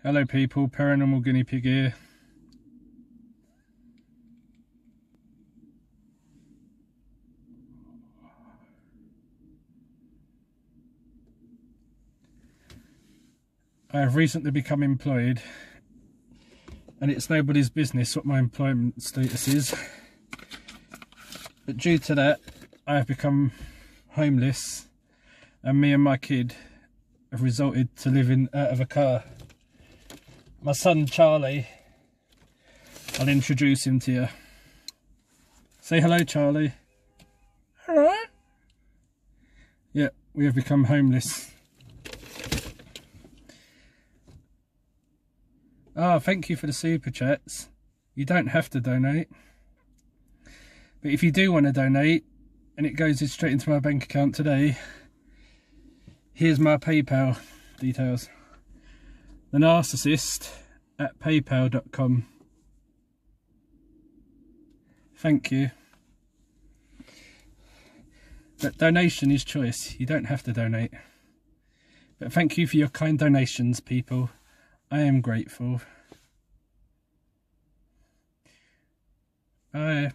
Hello people, Paranormal Guinea Pig here. I have recently become employed and it's nobody's business what my employment status is, but due to that I have become homeless and me and my kid have resulted to living out of a car. My son Charlie, I'll introduce him to you. Say hello, Charlie. Hello. Yeah, we have become homeless. Ah, thank you for the super chats. You don't have to donate, but if you do want to donate and it goes straight into my bank account today, here's my PayPal details. thenarcissist@paypal.com. Thank you. But donation is choice. You don't have to donate. But thank you for your kind donations, people. I am grateful. Bye.